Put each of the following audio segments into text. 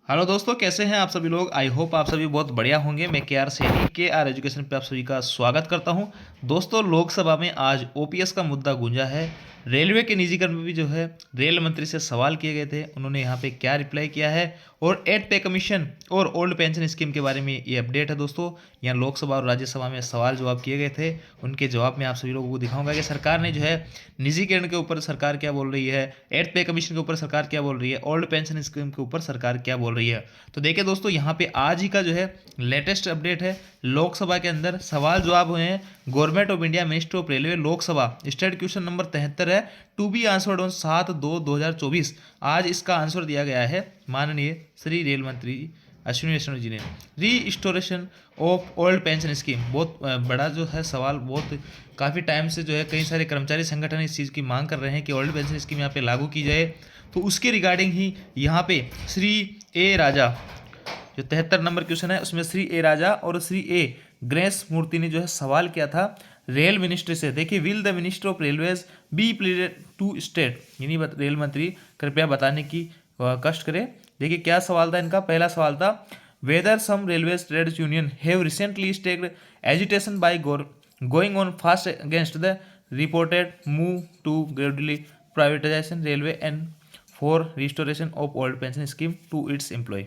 Hello दोस्तों, कैसे हैं आप सभी लोग। आई होप आप सभी बहुत बढ़िया होंगे। मैं के आर सैनी के आर एजुकेशन पे आप सभी का स्वागत करता हूं। दोस्तों, लोकसभा में आज ओपीएस का मुद्दा गूंजा है। रेलवे के निजीकरण में भी जो है रेल मंत्री से सवाल किए गए थे, उन्होंने यहाँ पे क्या रिप्लाई किया है, और 8 पे कमीशन और ओल्ड पेंशन स्कीम के बारे में ये अपडेट है। दोस्तों, यहाँ लोकसभा और राज्यसभा में सवाल जवाब किए गए थे, उनके जवाब में आप सभी लोगों को दिखाऊंगा कि सरकार ने जो है निजीकरण के ऊपर सरकार क्या बोल रही है, 8 पे कमीशन के ऊपर सरकार क्या बोल रही है, ओल्ड पेंशन स्कीम के ऊपर सरकार क्या बोल रही है। तो देखिए दोस्तों, यहाँ पे आज ही का जो है लेटेस्ट अपडेट है। लोकसभा के अंदर सवाल जवाब हुए हैं। Government of India ministry of railway Lok Sabha state question number 73 है, टू बी आंसर्ड ऑन 7/2/2024। आज इसका आंसर दिया गया है माननीय श्री रेल मंत्री अश्विनी वैष्णव जी ने। Restoration of old pension scheme, बहुत बड़ा जो है सवाल, बहुत काफ़ी टाइम से जो है कई सारे कर्मचारी संगठन इस चीज़ की मांग कर रहे हैं कि ओल्ड पेंशन स्कीम यहाँ पे लागू की जाए। तो उसके रिगार्डिंग ही यहाँ पे श्री ए राजा, जो 73 नंबर क्वेश्चन है उसमें श्री ए राजा और श्री ए ग्रेस मूर्ति ने जो है सवाल किया था रेल मिनिस्ट्री से। देखिए, will the minister of railways be pleaded to state, यानी रेल मंत्री कृपया बताने की कष्ट करें। देखिए क्या सवाल था इनका। पहला सवाल था, whether some railways trade union have recently staked agitation by going on fast against the reported move to gradually privatization railway and for restoration of old pension scheme to its employ.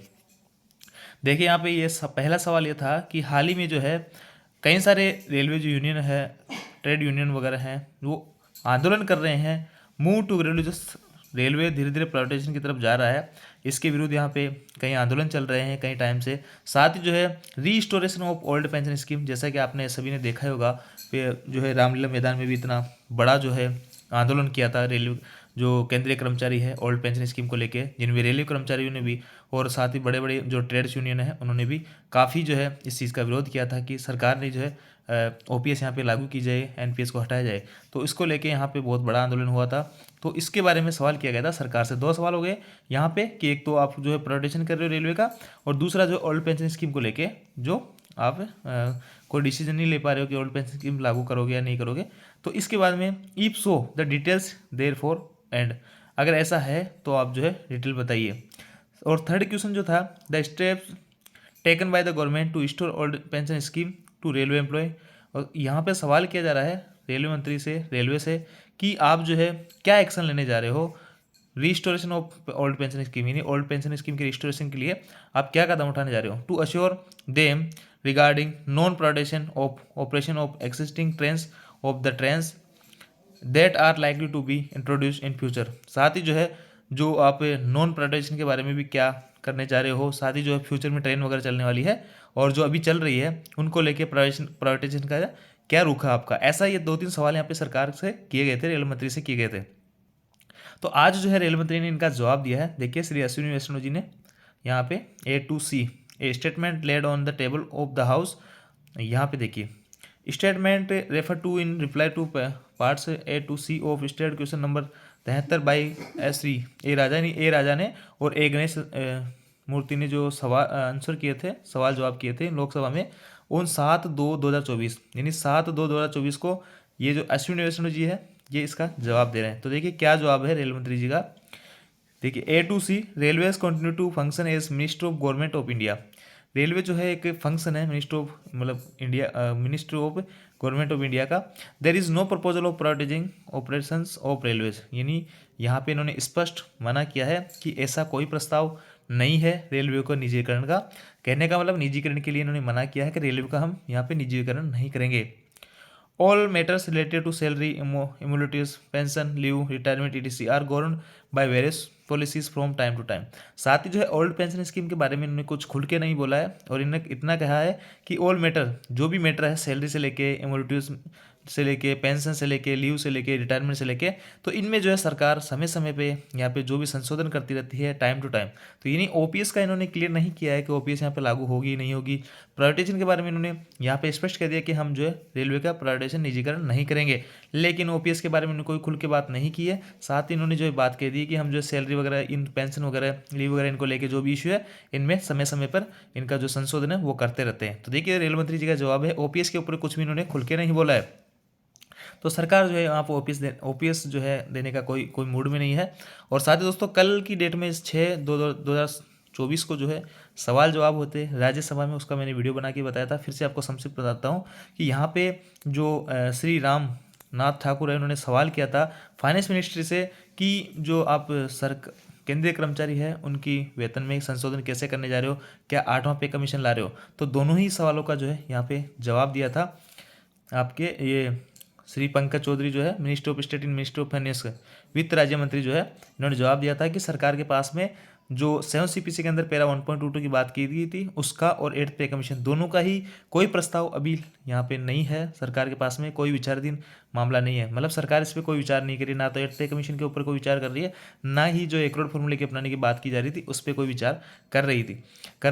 देखिए यहाँ पे ये पहला सवाल ये था कि हाल ही में जो है कई सारे रेलवे जो यूनियन है, ट्रेड यूनियन वगैरह हैं, वो आंदोलन कर रहे हैं मूव टू रेलवे, जो रेलवे धीरे धीरे प्राइवेटाइजेशन की तरफ जा रहा है, इसके विरुद्ध यहाँ पे कई आंदोलन चल रहे हैं कई टाइम से। साथ ही जो है restoration of old pension scheme, जैसा कि आपने सभी ने देखा ही होगा, जो है रामलीला मैदान में भी इतना बड़ा जो है आंदोलन किया था रेलवे जो केंद्रीय कर्मचारी है ओल्ड पेंशन स्कीम को लेके, जिनमें रेलवे कर्मचारियों ने भी और साथ ही बड़े बड़े जो ट्रेड्स यूनियन है उन्होंने भी काफ़ी जो है इस चीज़ का विरोध किया था कि सरकार ने जो है ओपीएस यहाँ पे लागू की जाए, एनपीएस को हटाया जाए। तो इसको लेके यहाँ पे बहुत बड़ा आंदोलन हुआ था। तो इसके बारे में सवाल किया गया था सरकार से। दो सवाल हो गए यहाँ पे कि एक तो आप जो है प्राइवेटाइजेशन कर रहे हो रेलवे का, और दूसरा जो ओल्ड पेंशन स्कीम को लेके जो आप कोई डिसीजन नहीं ले पा रहे हो कि ओल्ड पेंशन स्कीम लागू करोगे या नहीं करोगे। तो इसके बाद में if so the details there for and, अगर ऐसा है तो आप जो है डिटेल बताइए। और थर्ड क्वेश्चन जो था, the steps taken by the government to store old pension scheme to railway employ. और यहाँ पे सवाल किया जा रहा है रेलवे मंत्री से, रेलवे से, कि आप जो है क्या एक्शन लेने जा रहे हो restoration of old pension scheme, यानी ओल्ड पेंशन स्कीम के रिस्टोरेशन के लिए आप क्या कदम उठाने जा रहे हो। To assure them regarding non privatization of operation of existing trains of the trains that are likely to be introduce in future. साथ ही जो है जो आप नॉन प्राइवेटाइजेशन के बारे में भी क्या करने जा रहे हो, साथ ही जो है फ्यूचर में ट्रेन वगैरह चलने वाली है और जो अभी चल रही है उनको लेके प्राइवेटाइजेशन का क्या रुख है आपका। ऐसा ये 2-3 सवाल यहाँ पे सरकार से किए गए थे, रेल मंत्री से किए गए थे। तो आज जो है रेल मंत्री ने इनका जवाब दिया है। देखिए, श्री अश्विनी वैष्णव जी ने यहाँ पे A2C a statement laid on the table of the house, यहाँ पे देखिए statement refer to in reply to parts A2C of state question number 73 by Shri A Raja ने, और ए गणेश मूर्ति ने जो सवाल आंसर किए थे, सवाल जवाब किए थे लोकसभा में उन 7/2/2024, यानी 7/2/2024 को ये जो अश्विनी वैष्णव जी है ये इसका जवाब दे रहे हैं। तो देखिए क्या जवाब है रेल मंत्री जी का। देखिए, A2C railways continue to function as minister of government of India. Railway जो है एक फंक्शन है मिनिस्टर ऑफ, मतलब India, ministry of government of India का। There is no proposal of privatising operations of railways, यानी यहाँ पे इन्होंने स्पष्ट मना किया है कि ऐसा कोई प्रस्ताव नहीं है रेलवे को निजीकरण का। कहने का मतलब निजीकरण के लिए इन्होंने मना किया है कि रेलवे का हम यहाँ पे निजीकरण नहीं करेंगे। All matters related to salary, immunities, pension, leave, retirement etc are govern by various policies from time to time. साथ ही जो है ओल्ड पेंशन स्कीम के बारे में इन्होंने कुछ खुल के नहीं बोला है, और इन्होंने इतना कहा है कि ऑल मैटर, जो भी मैटर है सैलरी से लेके, इम्यूनिटीज से लेके, पेंशन से लेके, लीव से लेके, रिटायरमेंट से लेके, तो इनमें जो है सरकार समय समय पे यहाँ पे जो भी संशोधन करती रहती है टाइम टू टाइम। तो यानी ओपीएस का इन्होंने क्लियर नहीं किया है कि ओपीएस यहाँ पे लागू होगी नहीं होगी। प्राइवेटाइजेशन के बारे में इन्होंने यहाँ पे स्पष्ट कर दिया कि हम जो है रेलवे का प्राइवेटाइजेशन निजीकरण नहीं करेंगे, लेकिन ओपीएस के बारे में इन्होंने कोई खुल के बात नहीं की है। साथ ही इन्होंने जो है बात कह दी कि हम जो सैलरी वगैरह, इन पेंशन वगैरह, लीव वगैरह, इनको लेके जो भी इशू है इनमें समय समय पर इनका जो संशोधन है वो करते रहते हैं। तो देखिए रेल मंत्री जी का जवाब है, ओपीएस के ऊपर कुछ भी इन्होंने खुल के नहीं बोला है। तो सरकार जो है यहाँ पर ओपीएस जो है देने का कोई मूड में नहीं है। और साथ ही दोस्तों, कल की डेट में 6/2/2024 24 को जो है सवाल जवाब होते हैं राज्यसभा में, उसका मैंने वीडियो बना के बताया था। फिर से आपको संक्षिप्त बताता हूँ कि यहाँ पे जो श्री राम नाथ ठाकुर है, उन्होंने सवाल किया था फाइनेंस मिनिस्ट्री से कि जो आप केंद्रीय कर्मचारी है उनकी वेतन में संशोधन कैसे करने जा रहे हो, क्या 8वां पे कमीशन ला रहे हो। तो दोनों ही सवालों का जो है यहाँ पे जवाब दिया था आपके ये श्री पंकज चौधरी जो है minister of state in ministry of finance, वित्त राज्य मंत्री जो है, इन्होंने जवाब दिया था कि सरकार के पास में जो 7 CPC के अंदर पैरा 1.22 की बात की गई थी उसका और 8th पे कमीशन दोनों का ही कोई प्रस्ताव अभी यहाँ पे नहीं है। सरकार के पास में कोई विचाराधीन मामला नहीं है, मतलब सरकार इस पर कोई विचार नहीं करी, ना तो 8th पे कमीशन के ऊपर कोई विचार कर रही है, ना ही जो एक करोड़ फॉर्मूले के अपनाने की बात की जा रही थी उस पर कोई विचार कर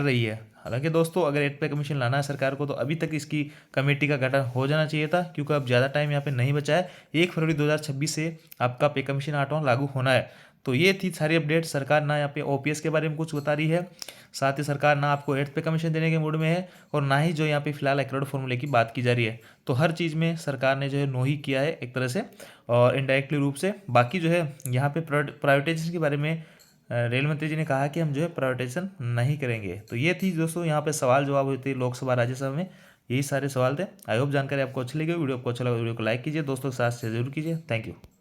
रही है। हालांकि दोस्तों अगर 8th पे कमीशन लाना है सरकार को तो अभी तक इसकी कमेटी का गठन हो जाना चाहिए था, क्योंकि अब ज़्यादा टाइम यहाँ पे नहीं बचा है। 1 फरवरी 2026 से आपका पे कमीशन 8वां लागू होना है। तो ये थी सारी अपडेट। सरकार ना यहाँ पे ओपीएस के बारे में कुछ बता रही है, साथ ही सरकार ना आपको 8th पे कमीशन देने के मूड में है, और ना ही जो यहाँ पे फिलहाल एक करोड़ फॉर्मूले की बात की जा रही है। तो हर चीज़ में सरकार ने जो है नो ही किया है एक तरह से, और इनडायरेक्टली रूप से। बाकी जो है यहाँ पे प्राइवेटाइजेशन के बारे में रेल मंत्री जी ने कहा कि हम जो है प्राइवेटाइजेशन नहीं करेंगे। तो ये थी दोस्तों यहाँ पे सवाल जवाब हुए थे लोकसभा राज्यसभा में, यही सारे सवाल थे। आई होप जानकारी आपको अच्छी लगी। वीडियो को अच्छा लगा वीडियो को लाइक कीजिए, दोस्तों के साथ शेयर जरूर कीजिए। Thank you.